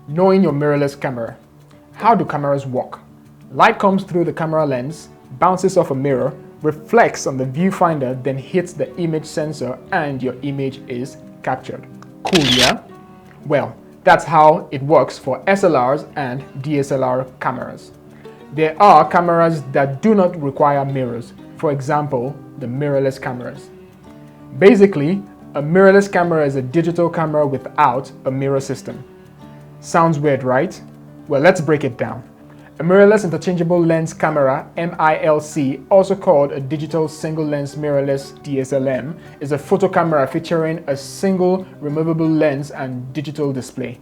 Knowing your mirrorless camera. How do cameras work? Light comes through the camera lens, bounces off a mirror, reflects on the viewfinder, then hits the image sensor and your image is captured. Cool, yeah? Well, that's how it works for SLRs and DSLR cameras. There are cameras that do not require mirrors, for example, the mirrorless cameras. Basically, a mirrorless camera is a digital camera without a mirror system. Sounds weird, right? Well, let's break it down. A mirrorless interchangeable lens camera, MILC, also called a digital single lens mirrorless DSLM, is a photo camera featuring a single removable lens and digital display.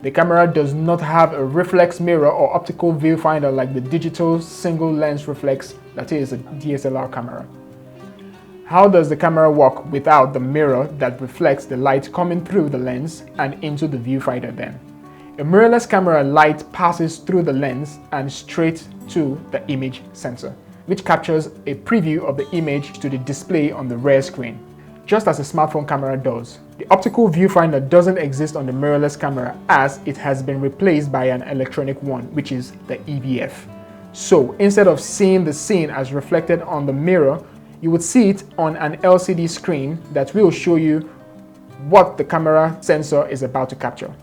The camera does not have a reflex mirror or optical viewfinder like the digital single lens reflex, that is a DSLR camera. How does the camera work without the mirror that reflects the light coming through the lens and into the viewfinder then? A mirrorless camera light passes through the lens and straight to the image sensor, which captures a preview of the image to the display on the rear screen, just as a smartphone camera does. The optical viewfinder doesn't exist on the mirrorless camera as it has been replaced by an electronic one, which is the EVF. So instead of seeing the scene as reflected on the mirror, you would see it on an LCD screen that will show you what the camera sensor is about to capture.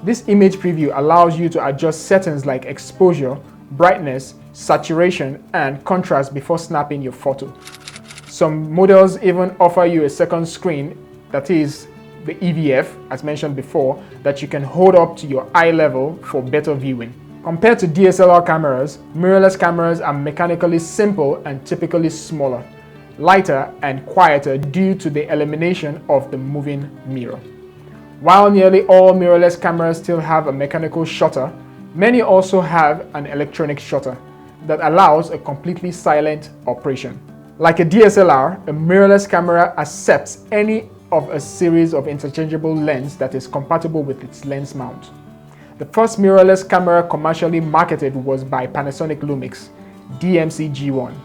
This image preview allows you to adjust settings like exposure, brightness, saturation, and contrast before snapping your photo. Some models even offer you a second screen, that is the EVF, as mentioned before, that you can hold up to your eye level for better viewing. Compared to DSLR cameras, mirrorless cameras are mechanically simple and typically smaller, lighter, and quieter due to the elimination of the moving mirror. While nearly all mirrorless cameras still have a mechanical shutter, many also have an electronic shutter that allows a completely silent operation. Like a DSLR, a mirrorless camera accepts any of a series of interchangeable lenses that is compatible with its lens mount. The first mirrorless camera commercially marketed was by Panasonic Lumix, DMC G1.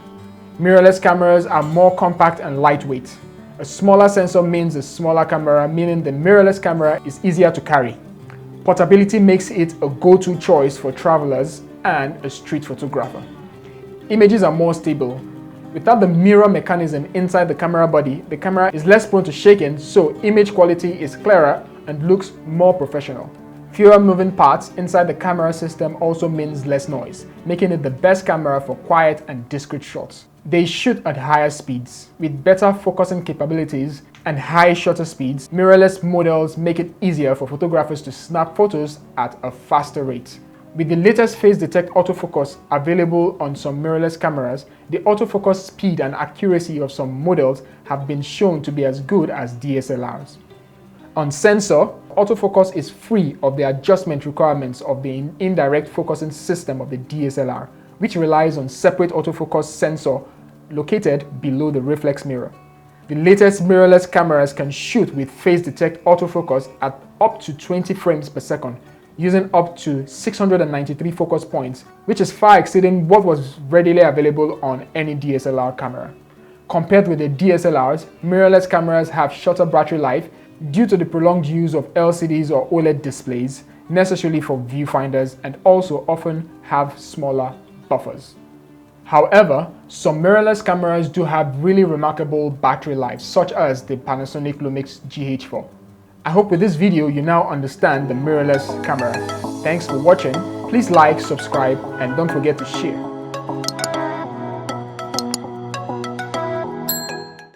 Mirrorless cameras are more compact and lightweight. A smaller sensor means a smaller camera, meaning the mirrorless camera is easier to carry. Portability makes it a go-to choice for travelers and a street photographer. Images are more stable. Without the mirror mechanism inside the camera body, the camera is less prone to shaking, so image quality is clearer and looks more professional. Fewer moving parts inside the camera system also means less noise, making it the best camera for quiet and discreet shots. They shoot at higher speeds. With better focusing capabilities and high shutter speeds, mirrorless models make it easier for photographers to snap photos at a faster rate. With the latest phase detect autofocus available on some mirrorless cameras, the autofocus speed and accuracy of some models have been shown to be as good as DSLRs. On sensor, autofocus is free of the adjustment requirements of the indirect focusing system of the DSLR, which relies on separate autofocus sensor located below the reflex mirror. The latest mirrorless cameras can shoot with phase detect autofocus at up to 20 frames per second, using up to 693 focus points, which is far exceeding what was readily available on any DSLR camera. Compared with the DSLRs, mirrorless cameras have shorter battery life due to the prolonged use of LCDs or OLED displays necessary for viewfinders, and also often have smaller buffers. However, some mirrorless cameras do have really remarkable battery life, such as the Panasonic Lumix GH4. I hope with this video you now understand the mirrorless camera. Thanks for watching. Please like, subscribe, and don't forget to share.